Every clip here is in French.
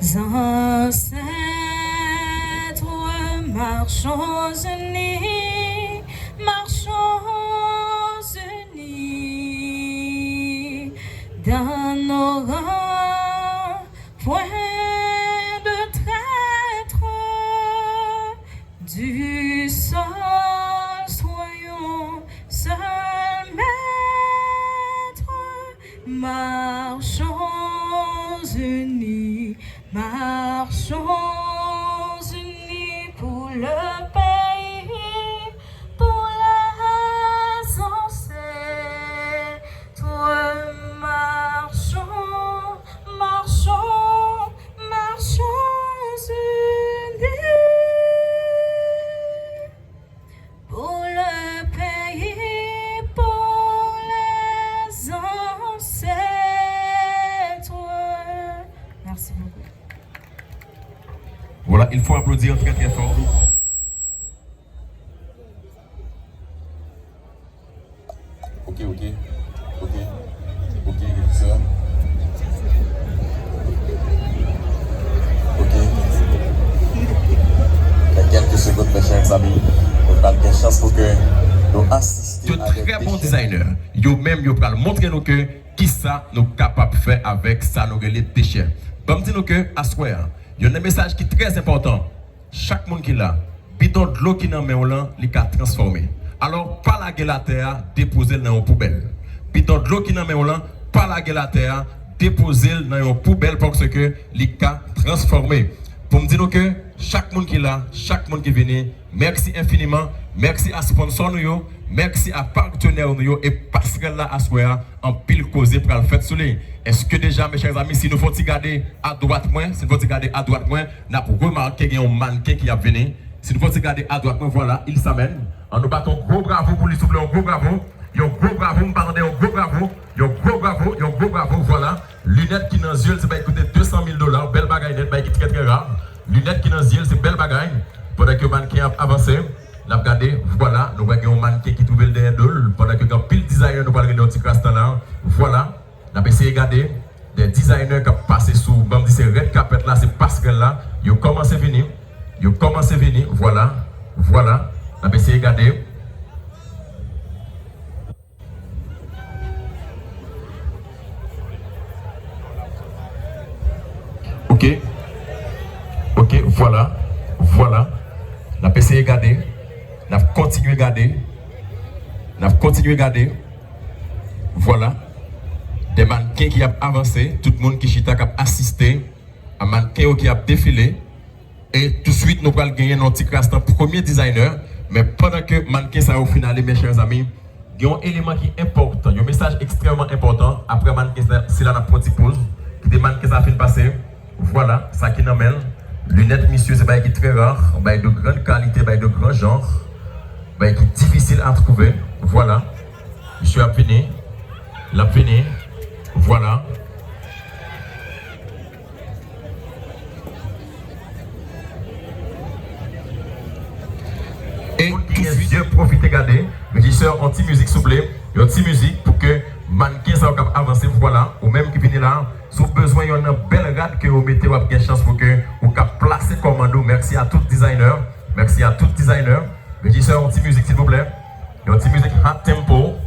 ancêtres marchons unis, marchons unis dans nos rangs, point de traître du sol, soyons seuls maîtres, marchons unis, marchons unis pour le pays, pour les ancêtres, marchons, marchons, marchons unis pour le pays, pour les ancêtres. Merci beaucoup. Voilà, il faut applaudir très très fort. Ok, régisseur. Ok. Dans quelques secondes, mes chers amis, on a une chance pour que nous assistions De très bons designers. Yo même yo pral montrer nous que qui ça nous capable de faire avec ça nous les déchets. Bon dire nous que à soir, il y a un message qui est très important. Chaque monde qui là, bidon de l'eau qui dans main là, il a transformé. Alors pas la la terre, déposer dans une poubelle. Bidon de l'eau qui dans main là, pas la la terre, déposer dans une poubelle parce que il a transformé. Pour me dire que chaque monde qui est là, chaque monde qui est venu, merci infiniment, merci à sponsor nous, merci à partenaires nous et passerelle là à soir en pile causé pour le faire soleil. Est-ce que déjà mes chers amis, si nous faut regarder à droite moins, si nous faut regarder à droite moins, nous avons remarqué qu'il y a un mannequin qui a venu. Si nous faut regarder à droite moins, voilà, il s'amène. On nous battons gros bravo pour lui souffler, un gros bravo. Un gros bravo, nous parlons d'un gros bravo, un gros bravo, un gros bravo, voilà. Lunettes qui dans les yeux, ça va coûter $200 000, belle bagaille net, qui est très très rare. Lunettes qui dans les yeux, c'est belle bagaille. Pendant que le mannequin a avancé, nous avons regardé, voilà, nous voyons un mannequin qui trouve le derrière d'eux, pendant que quand pile designer, nous allons regarder un petit crastan là, voilà. Nous avons essayé de regarder des designers qui ont passé sous, bon, c'est red carpet là, c'est passerelle là, ils ont commencé à venir, voilà, voilà. Nous avons essayé de regarder. Ok, ok, voilà, voilà. On a essayé de garder, on a continué à garder, on a continué à garder. Voilà. Des mannequins qui ont avancé, tout le monde qui chita qui a assisté, un mannequin qui a défilé. Et tout de suite, nous allons gagner notre petit instant premier designer. Mais pendant que mannequin ça au final, mes chers amis, il y a un élément qui est important, il y a un message extrêmement important. Après mannequin, c'est là la petite pause. Des mannequins ça fin passer. Voilà, ça qui nous mène. Lunettes, messieurs, c'est qui est très rare, de grande qualité, de grand genre, qui est difficile à trouver. Voilà, je suis appelé, l'appelé, voilà. Et tout de suite, profitez, regardez, régisseur anti-musique soublé, anti-musique pour que mannequin ça va avancer, voilà, ou même qui viennent là, si vous besoin, il y a une belle rade que vous mettez, vous avez une chance pour que vous placer commando. Merci à tout designer, merci à tout designer. Régisseur anti-musique, s'il vous plaît, anti-musique hot tempo.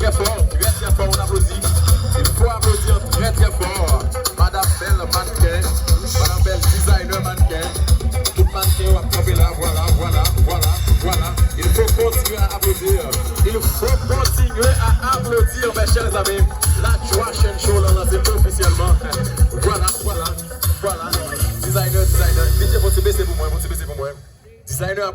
très fort, on applaudit. Il faut applaudir très fort. Madame Belle mannequin, Madame Belle designer mannequin. Tout mannequin va camper là, voilà. Il faut continuer à applaudir. Mes chers amis. La Joachim Show l'a lancé officiellement. Voilà. Designer. DJ, vous baissez pour moi, Designer.